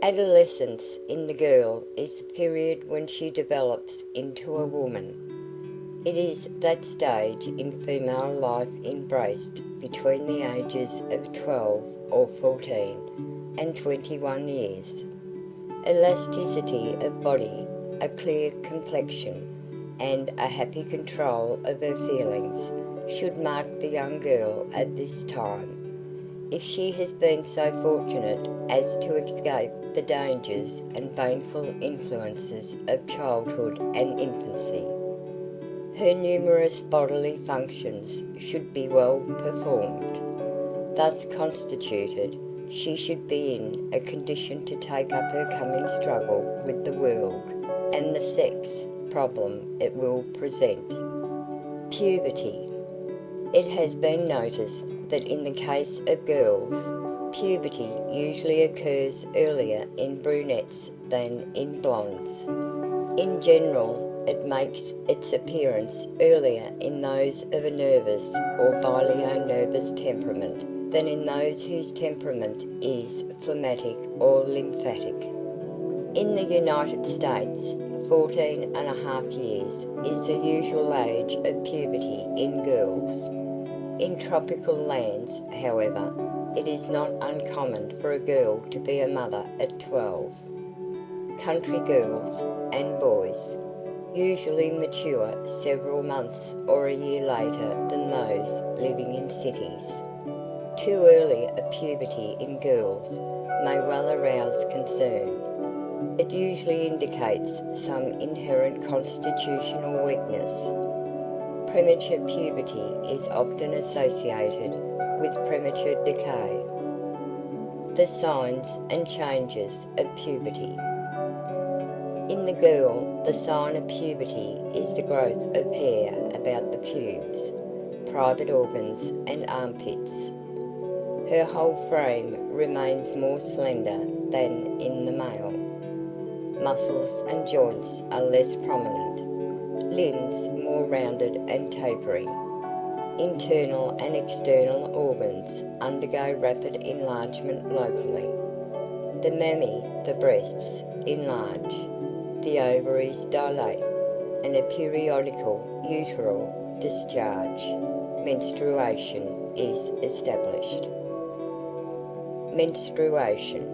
Adolescence in the girl is the period when she develops into a woman. It is that stage in female life embraced between the ages of 12 or 14 and 21 years. Elasticity of body, a clear complexion, and a happy control of her feelings should mark the young girl at this time. If she has been so fortunate as to escape the dangers and baneful influences of childhood and infancy, her numerous bodily functions should be well performed. Thus constituted, she should be in a condition to take up her coming struggle with the world and the sex problem it will present. Puberty. It has been noticed that in the case of girls, puberty usually occurs earlier in brunettes than in blondes. In general, it makes its appearance earlier in those of a nervous or bilio-nervous temperament than in those whose temperament is phlegmatic or lymphatic. In the United States, 14 and a half years is the usual age of puberty in girls. In tropical lands, however, it is not uncommon for a girl to be a mother at 12. Country girls and boys usually mature several months or a year later than those living in cities. Too early a puberty in girls may well arouse concern. It usually indicates some inherent constitutional weakness. Premature puberty is often associated with premature decay. The signs and changes of puberty. In the girl, the sign of puberty is the growth of hair about the pubes, private organs, and armpits. Her whole frame remains more slender than in the male. Muscles and joints are less prominent. Limbs more rounded and tapering. Internal and external organs undergo rapid enlargement locally. The mammae, the breasts, enlarge. The ovaries dilate, and a periodical uteral discharge, menstruation, is established. Menstruation.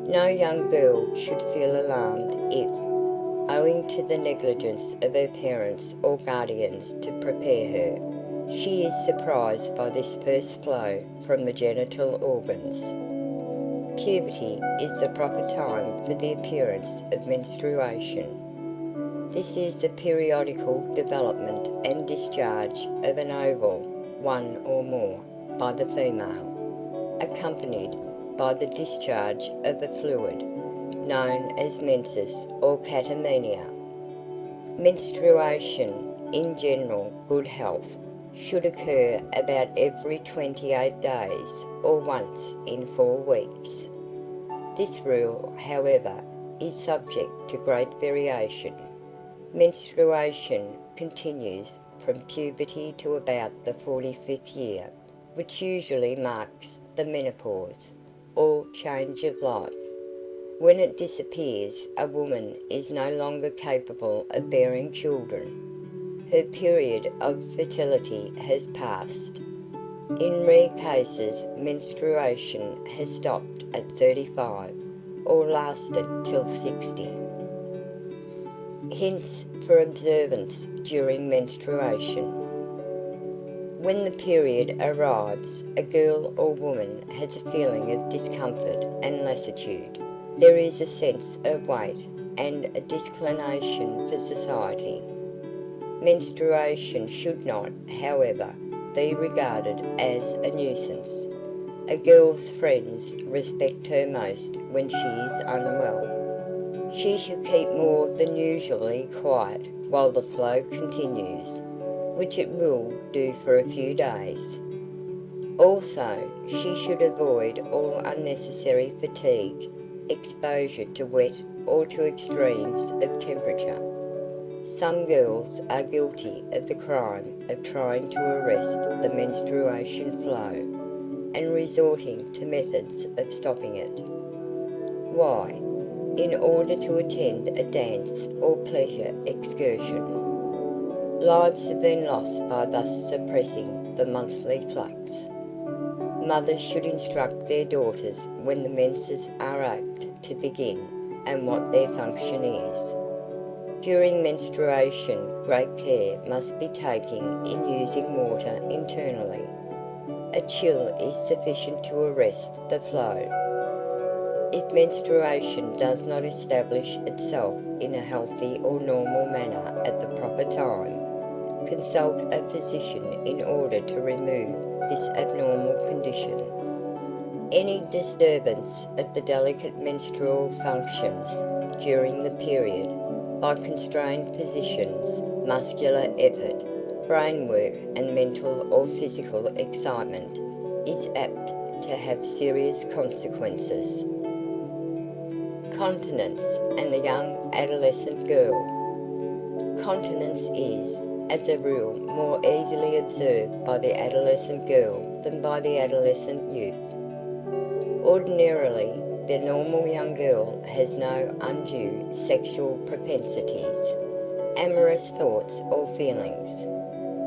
No young girl should feel alarmed if, owing to the negligence of her parents or guardians to prepare her, she is surprised by this first flow from the genital organs. Puberty is the proper time for the appearance of menstruation. This is the periodical development and discharge of an ovule, one or more, by the female, accompanied by the discharge of a fluid known as menses or catamenia. Menstruation, in general good health, should occur about every 28 days or once in 4 weeks. This rule, however, is subject to great variation. Menstruation continues from puberty to about the 45th year, which usually marks the menopause, or change of life. When it disappears, a woman is no longer capable of bearing children. Her period of fertility has passed. In rare cases, menstruation has stopped at 35 or lasted till 60. Hints for observance during menstruation. When the period arrives, a girl or woman has a feeling of discomfort and lassitude. There is a sense of weight and a disinclination for society. Menstruation should not, however, be regarded as a nuisance. A girl's friends respect her most when she is unwell. She should keep more than usually quiet while the flow continues, which it will do for a few days. Also, she should avoid all unnecessary fatigue, exposure to wet or to extremes of temperature. Some girls are guilty of the crime of trying to arrest the menstruation flow and resorting to methods of stopping it. Why? In order to attend a dance or pleasure excursion. Lives have been lost by thus suppressing the monthly flux. Mothers should instruct their daughters when the menses are apt to begin and what their function is. During menstruation, great care must be taken in using water internally. A chill is sufficient to arrest the flow. If menstruation does not establish itself in a healthy or normal manner at the proper time, consult a physician in order to remove this abnormal condition. Any disturbance of the delicate menstrual functions during the period by constrained positions, muscular effort, brain work, and mental or physical excitement is apt to have serious consequences. Continence and the young adolescent girl. Continence is, as a rule, more easily observed by the adolescent girl than by the adolescent youth. Ordinarily, the normal young girl has no undue sexual propensities, amorous thoughts or feelings,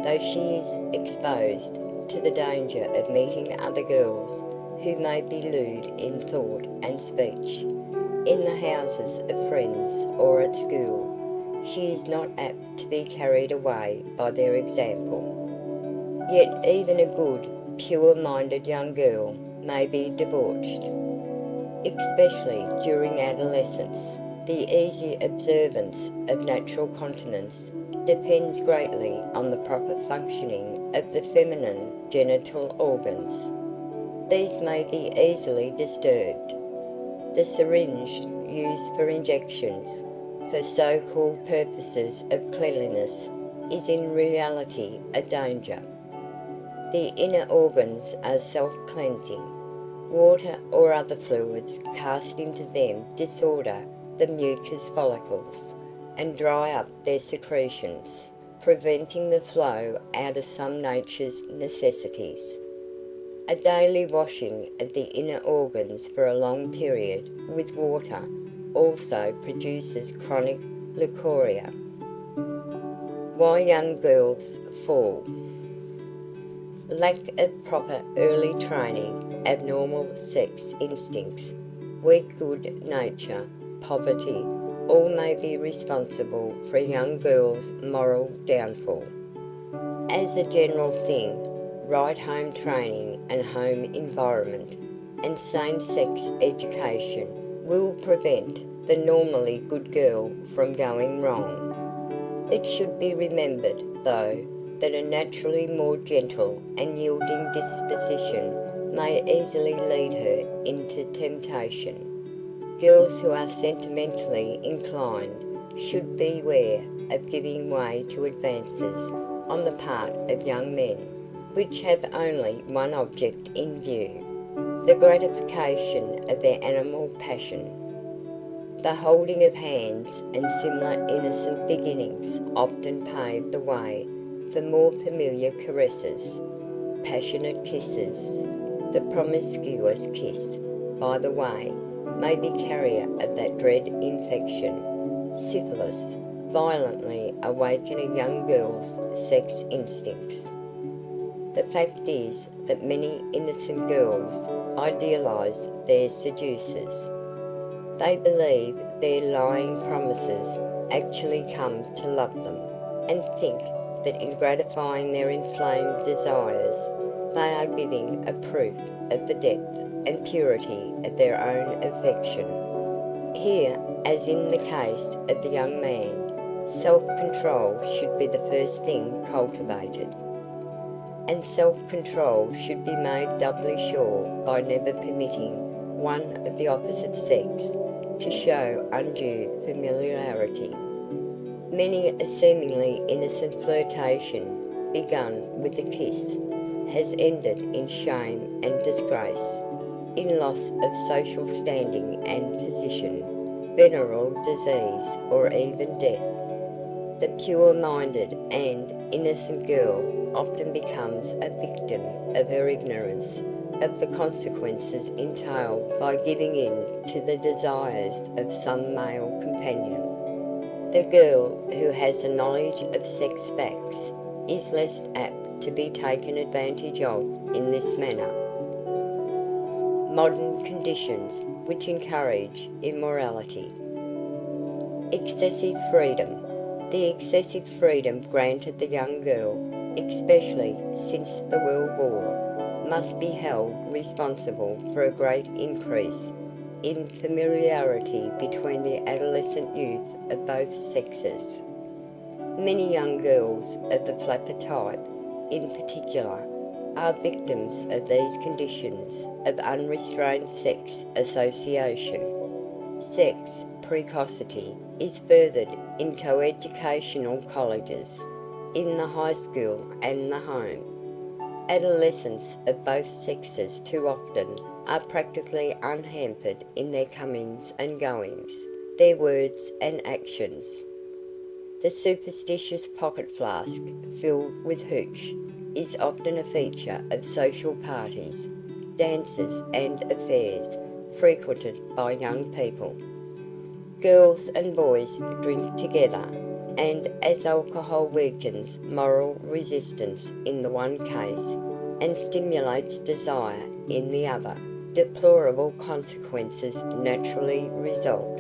though she is exposed to the danger of meeting other girls who may be lewd in thought and speech, in the houses of friends or at school. She is not apt to be carried away by their example. Yet even a good, pure-minded young girl may be debauched, especially during adolescence. The easy observance of natural continence depends greatly on the proper functioning of the feminine genital organs. These may be easily disturbed. The syringe used for injections for so-called purposes of cleanliness is in reality a danger. The inner organs are self-cleansing. Water or other fluids cast into them disorder the mucous follicles and dry up their secretions, preventing the flow out of some nature's necessities. A daily washing of the inner organs for a long period with water also produces chronic leukorrhea. Why young girls fall. Lack of proper early training, abnormal sex instincts, weak good nature, poverty, all may be responsible for a young girl's moral downfall. As a general thing, right home training and home environment and same-sex education will prevent the normally good girl from going wrong. It should be remembered, though, that a naturally more gentle and yielding disposition may easily lead her into temptation. Girls who are sentimentally inclined should beware of giving way to advances on the part of young men, which have only one object in view, the gratification of their animal passion. The holding of hands and similar innocent beginnings often pave the way for more familiar caresses, passionate kisses. The promiscuous kiss, by the way, may be carrier of that dread infection, syphilis, violently awaken a young girl's sex instincts. The fact is that many innocent girls idealize their seducers. They believe their lying promises actually come to love them, and think that in gratifying their inflamed desires, they are giving a proof of the depth and purity of their own affection. Here, as in the case of the young man, self-control should be the first thing cultivated. And self-control should be made doubly sure by never permitting one of the opposite sex to show undue familiarity. Many a seemingly innocent flirtation, begun with a kiss, has ended in shame and disgrace, in loss of social standing and position, venereal disease, or even death. The pure-minded and innocent girl often becomes a victim of her ignorance of the consequences entailed by giving in to the desires of some male companion. The girl who has a knowledge of sex facts is less apt to be taken advantage of in this manner. Modern conditions which encourage immorality. Excessive freedom. The excessive freedom granted the young girl, especially since the World War, must be held responsible for a great increase in familiarity between the adolescent youth of both sexes. Many young girls of the flapper type, in particular, are victims of these conditions of unrestrained sex association. Sex precocity is furthered in coeducational colleges, in the high school and the home. Adolescents of both sexes too often are practically unhampered in their comings and goings, their words and actions. The superstitious pocket flask filled with hooch is often a feature of social parties, dances and affairs frequented by young people. Girls and boys drink together, and as alcohol weakens moral resistance in the one case and stimulates desire in the other, deplorable consequences naturally result.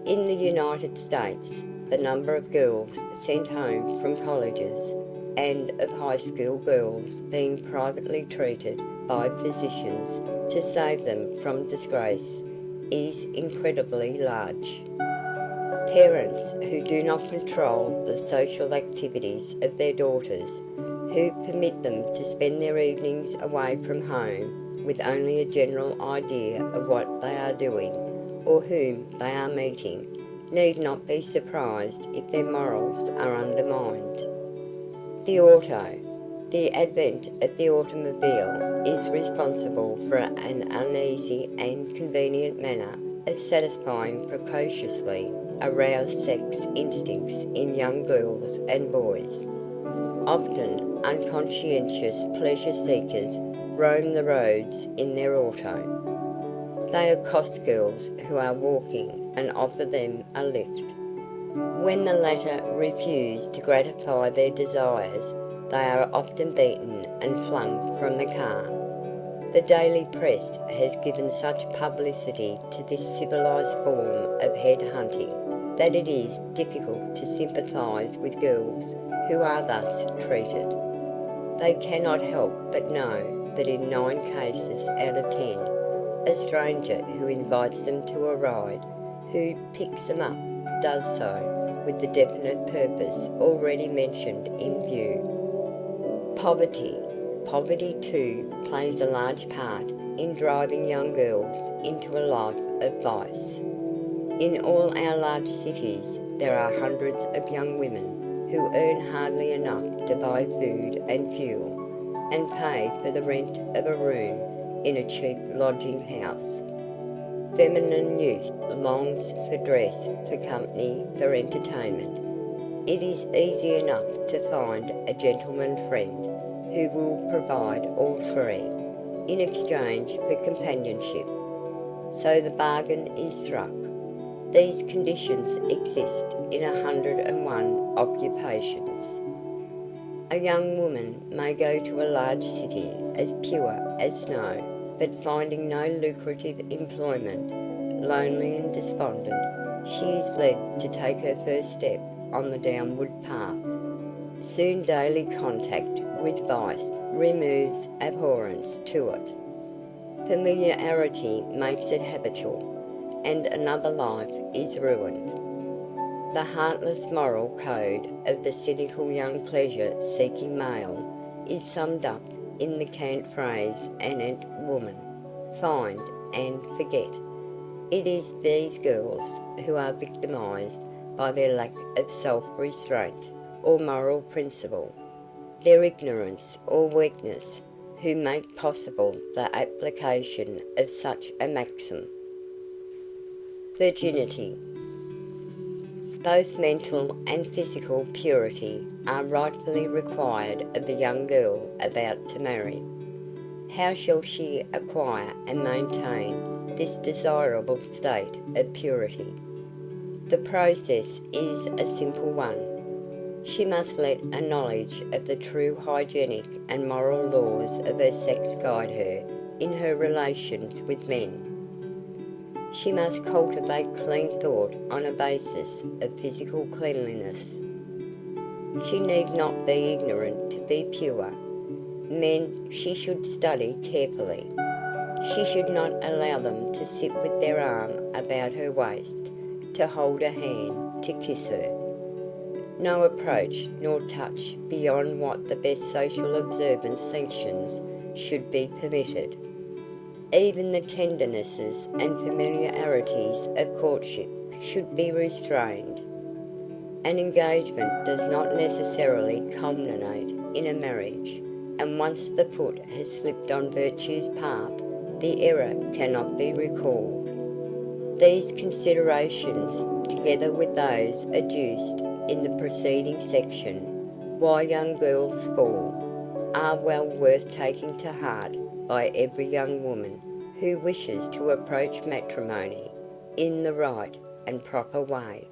In the United States, the number of girls sent home from colleges and of high school girls being privately treated by physicians to save them from disgrace is incredibly large. Parents who do not control the social activities of their daughters, who permit them to spend their evenings away from home with only a general idea of what they are doing or whom they are meeting, need not be surprised if their morals are undermined. The auto. The advent of the automobile is responsible for an uneasy and convenient manner of satisfying precociously aroused sex instincts in young girls and boys. Often unconscientious pleasure seekers roam the roads in their auto. They accost girls who are walking and offer them a lift. When the latter refuse to gratify their desires, they are often beaten and flung from the car. The daily press has given such publicity to this civilized form of head hunting that it is difficult to sympathize with girls who are thus treated. They cannot help but know that in 9 cases out of 10, a stranger who invites them to a ride, who picks them up, does so with the definite purpose already mentioned in view. Poverty. Poverty too plays a large part in driving young girls into a life of vice. In all our large cities there are hundreds of young women who earn hardly enough to buy food and fuel, and pay for the rent of a room in a cheap lodging house. Feminine youth longs for dress, for company, for entertainment. It is easy enough to find a gentleman friend who will provide all three, in exchange for companionship. So the bargain is struck. These conditions exist in 101 occupations. A young woman may go to a large city as pure as snow, but finding no lucrative employment, lonely and despondent, she is led to take her first step on the downward path. Soon daily contact with vice removes abhorrence to it. Familiarity makes it habitual, and another life is ruined. The heartless moral code of the cynical young pleasure-seeking male is summed up in the cant phrase anent woman, find and forget. It is these girls who are victimised by their lack of self-restraint or moral principle, their ignorance or weakness, who make possible the application of such a maxim. Virginity. Both mental and physical purity are rightfully required of the young girl about to marry. How shall she acquire and maintain this desirable state of purity? The process is a simple one. She must let a knowledge of the true hygienic and moral laws of her sex guide her in her relations with men. She must cultivate clean thought on a basis of physical cleanliness. She need not be ignorant to be pure. Men she should study carefully. She should not allow them to sit with their arm about her waist, to hold her hand, to kiss her. No approach nor touch beyond what the best social observance sanctions should be permitted. Even the tendernesses and familiarities of courtship should be restrained. An engagement does not necessarily culminate in a marriage, and once the foot has slipped on virtue's path, the error cannot be recalled. These considerations, together with those adduced in the preceding section, why young girls fall, are well worth taking to heart by every young woman who wishes to approach matrimony in the right and proper way.